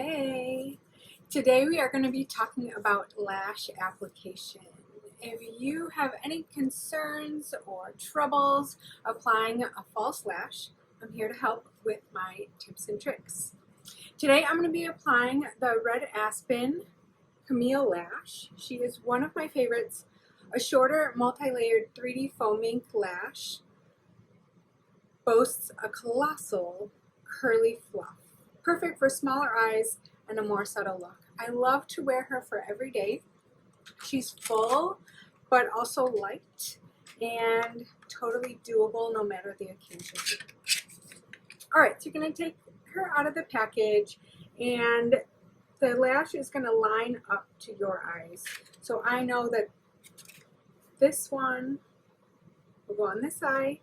Hey, today we are going to be talking about lash application. If you have any concerns or troubles applying a false lash, I'm here to help with my tips and tricks. Today I'm going to be applying the Red Aspen Camille lash. She is one of my favorites, a shorter multi-layered 3D foam ink lash, boasts a colossal curly fluff. Perfect for smaller eyes and a more subtle look. I love to wear her for every day. She's full, but also light and totally doable no matter the occasion. All right, so you're gonna take her out of the package and the lash is gonna line up to your eyes. So I know that this one will go on this side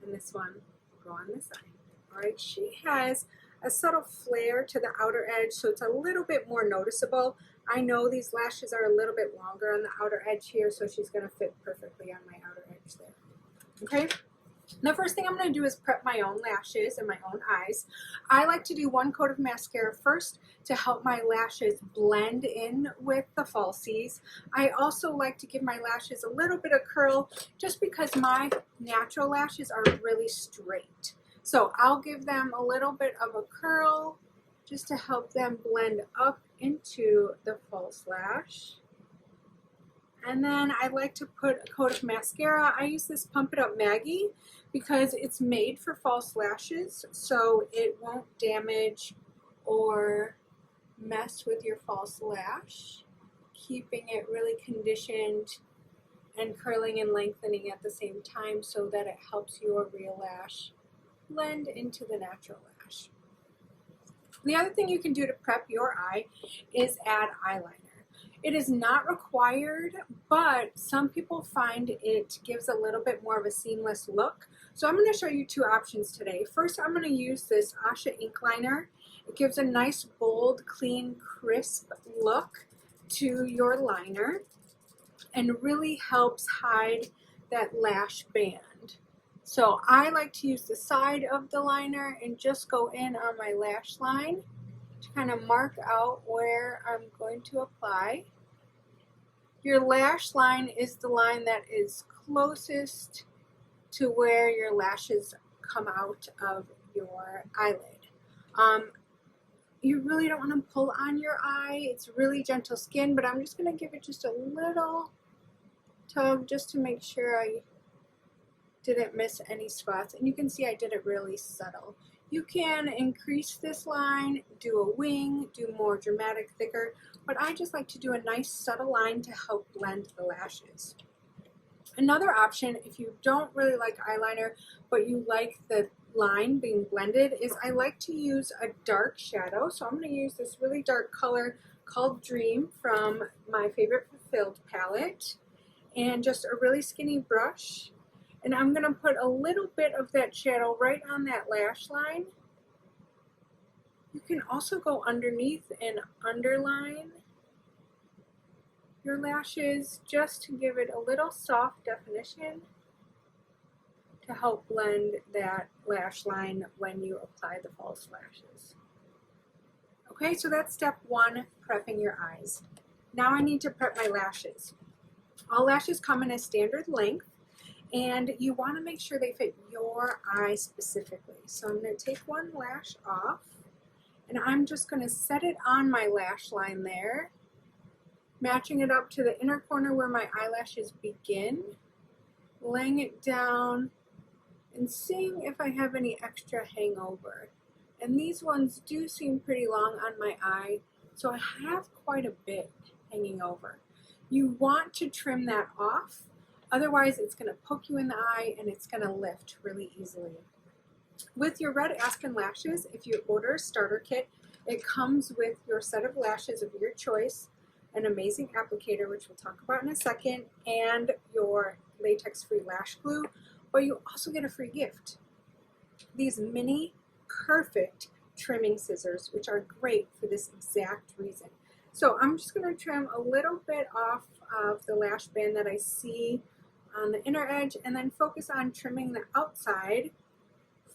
and this one will go on this side. All right, she has a subtle flare to the outer edge, so it's a little bit more noticeable. I know these lashes are a little bit longer on the outer edge here, so she's going to fit perfectly on my outer edge there. Okay, the first thing I'm going to do is prep my own lashes and my own eyes. I like to do one coat of mascara first to help my lashes blend in with the falsies. I also like to give my lashes a little bit of curl just because my natural lashes are really straight. So I'll give them a little bit of a curl just to help them blend up into the false lash. And then I like to put a coat of mascara. I use this Pump It Up Maggie because it's made for false lashes, so it won't damage or mess with your false lash, keeping it really conditioned and curling and lengthening at the same time so that it helps your real lash blend into the natural lash. The other thing you can do to prep your eye is add eyeliner. It is not required, but some people find it gives a little bit more of a seamless look. So I'm going to show you two options today. First, I'm going to use this Asha ink liner. It gives a nice, bold, clean, crisp look to your liner and really helps hide that lash band. So I like to use the side of the liner and just go in on my lash line to kind of mark out where I'm going to apply. Your lash line is the line that is closest to where your lashes come out of your eyelid. You really don't want to pull on your eye. It's really gentle skin, but I'm just going to give it just a little tug just to make sure I didn't miss any spots, and you can see I did it really subtle. You can increase this line, do a wing, do more dramatic, thicker, but I just like to do a nice subtle line to help blend the lashes. Another option, if you don't really like eyeliner but you like the line being blended, is I like to use a dark shadow. So I'm going to use this really dark color called Dream from my favorite Fulfilled palette, and just a really skinny brush. And I'm going to put a little bit of that shadow right on that lash line. You can also go underneath and underline your lashes just to give it a little soft definition to help blend that lash line when you apply the false lashes. Okay, so that's step one, prepping your eyes. Now I need to prep my lashes. All lashes come in a standard length, and you want to make sure they fit your eye specifically. So I'm going to take one lash off, and I'm just going to set it on my lash line there, matching it up to the inner corner where my eyelashes begin, laying it down, and seeing if I have any extra hangover. And these ones do seem pretty long on my eye, so I have quite a bit hanging over. You want to trim that off. Otherwise, it's going to poke you in the eye and it's going to lift really easily. With your Red Aspen lashes, if you order a starter kit, it comes with your set of lashes of your choice, an amazing applicator, which we'll talk about in a second, and your latex-free lash glue, but you also get a free gift. These mini, perfect trimming scissors, which are great for this exact reason. So I'm just going to trim a little bit off of the lash band that I see on the inner edge, and then focus on trimming the outside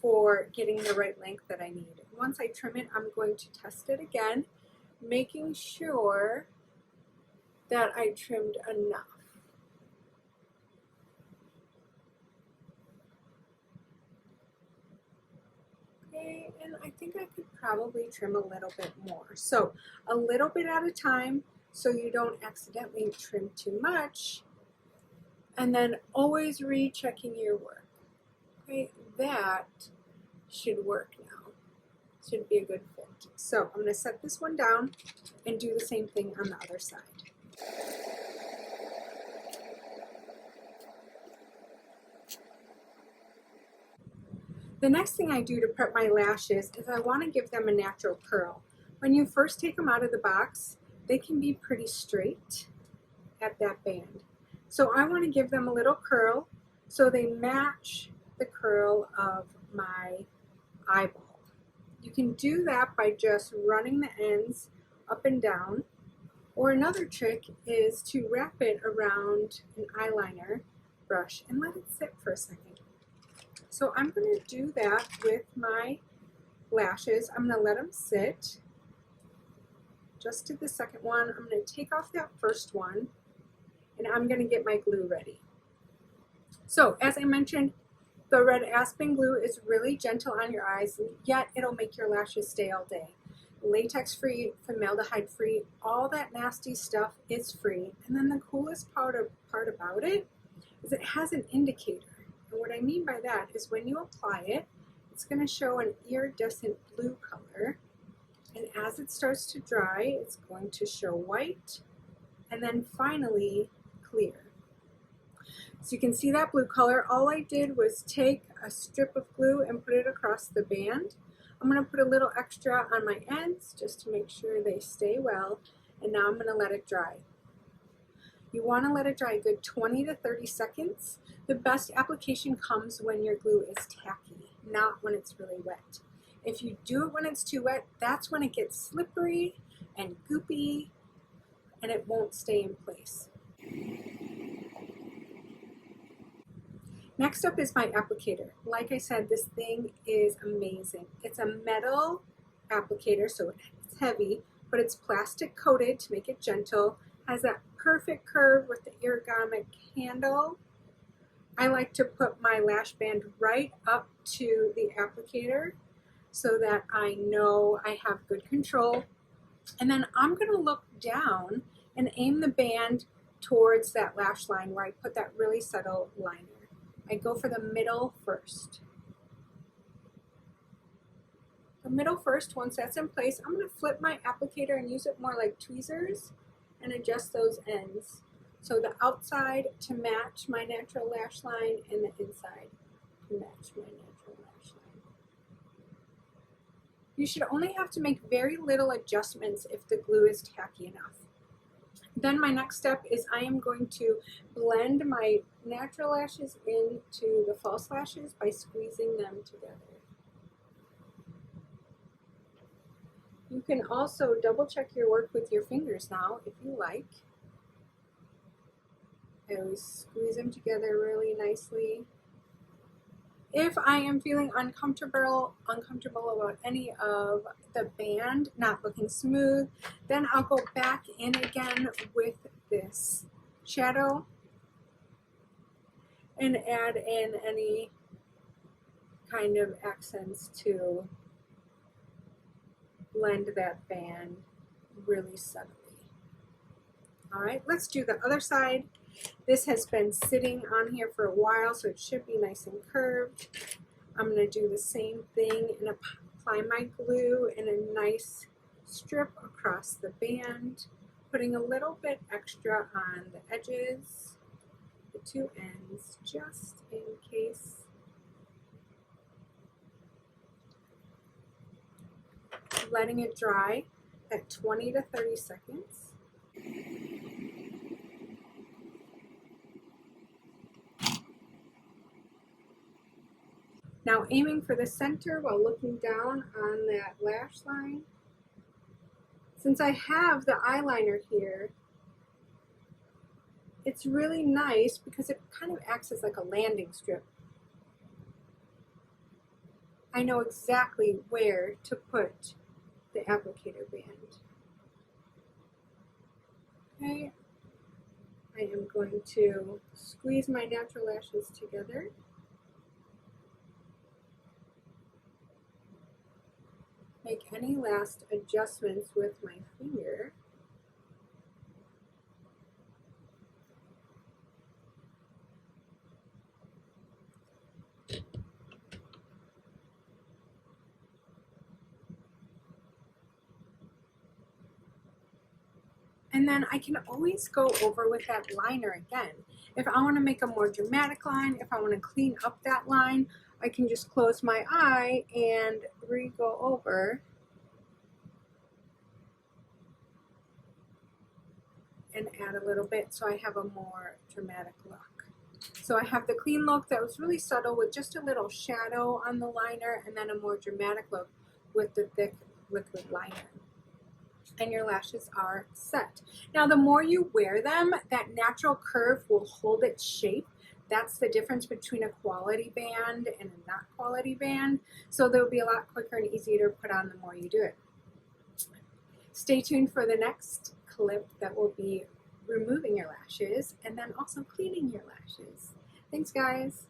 for getting the right length that I need. Once I trim it, I'm going to test it again making sure that I trimmed enough. Okay, and I think I could probably trim a little bit more. So a little bit at a time so you don't accidentally trim too much, and then always rechecking your work. Okay, that should work now. Should be a good fit. So I'm going to set this one down and do the same thing on the other side. The next thing I do to prep my lashes is I want to give them a natural curl. When you first take them out of the box, they can be pretty straight at that band. So I want to give them a little curl so they match the curl of my eyeball. You can do that by just running the ends up and down, or another trick is to wrap it around an eyeliner brush and let it sit for a second. So I'm going to do that with my lashes. I'm going to let them sit. Just did the second one. I'm going to take off that first one, and I'm going to get my glue ready. So as I mentioned, the Red Aspen glue is really gentle on your eyes, yet it'll make your lashes stay all day. Latex free, formaldehyde free, all that nasty stuff is free. And then the coolest part about it is it has an indicator. And what I mean by that is when you apply it, it's going to show an iridescent blue color. And as it starts to dry, it's going to show white and then finally clear. So you can see that blue color. All I did was take a strip of glue and put it across the band. I'm going to put a little extra on my ends just to make sure they stay well. And now I'm going to let it dry. You want to let it dry a good 20 to 30 seconds. The best application comes when your glue is tacky, not when it's really wet. If you do it when it's too wet, that's when it gets slippery and goopy and it won't stay in place. Next up is my applicator. Like I said, this thing is amazing. It's a metal applicator, so it's heavy, but it's plastic coated to make it gentle. Has that perfect curve with the ergonomic handle. I like to put my lash band right up to the applicator so that I know I have good control. And then I'm going to look down and aim the band towards that lash line where I put that really subtle liner. I go for the middle first. The middle first, once that's in place, I'm going to flip my applicator and use it more like tweezers and adjust those ends. So the outside to match my natural lash line and the inside to match my natural lash line. You should only have to make very little adjustments if the glue is tacky enough. Then my next step is I am going to blend my natural lashes into the false lashes by squeezing them together. You can also double check your work with your fingers now if you like. I always squeeze them together really nicely. If I am feeling uncomfortable about any of the band not looking smooth, then I'll go back in again with this shadow and add in any kind of accents to blend that band really subtly. All right, let's do the other side. This has been sitting on here for a while, so it should be nice and curved. I'm going to do the same thing and apply my glue in a nice strip across the band, putting a little bit extra on the edges, the two ends, just in case. Letting it dry at 20 to 30 seconds. Now aiming for the center while looking down on that lash line. Since I have the eyeliner here, it's really nice because it kind of acts as like a landing strip. I know exactly where to put the applicator band. Okay, I am going to squeeze my natural lashes together. Make any last adjustments with my finger. And then I can always go over with that liner again. If I want to make a more dramatic line, if I want to clean up that line, I can just close my eye and re-go over and add a little bit so I have a more dramatic look. So I have the clean look that was really subtle with just a little shadow on the liner, and then a more dramatic look with the thick liquid liner. And your lashes are set. Now the more you wear them, that natural curve will hold its shape. That's the difference between a quality band and a not quality band. So they'll be a lot quicker and easier to put on the more you do it. Stay tuned for the next clip that will be removing your lashes and then also cleaning your lashes. Thanks, guys.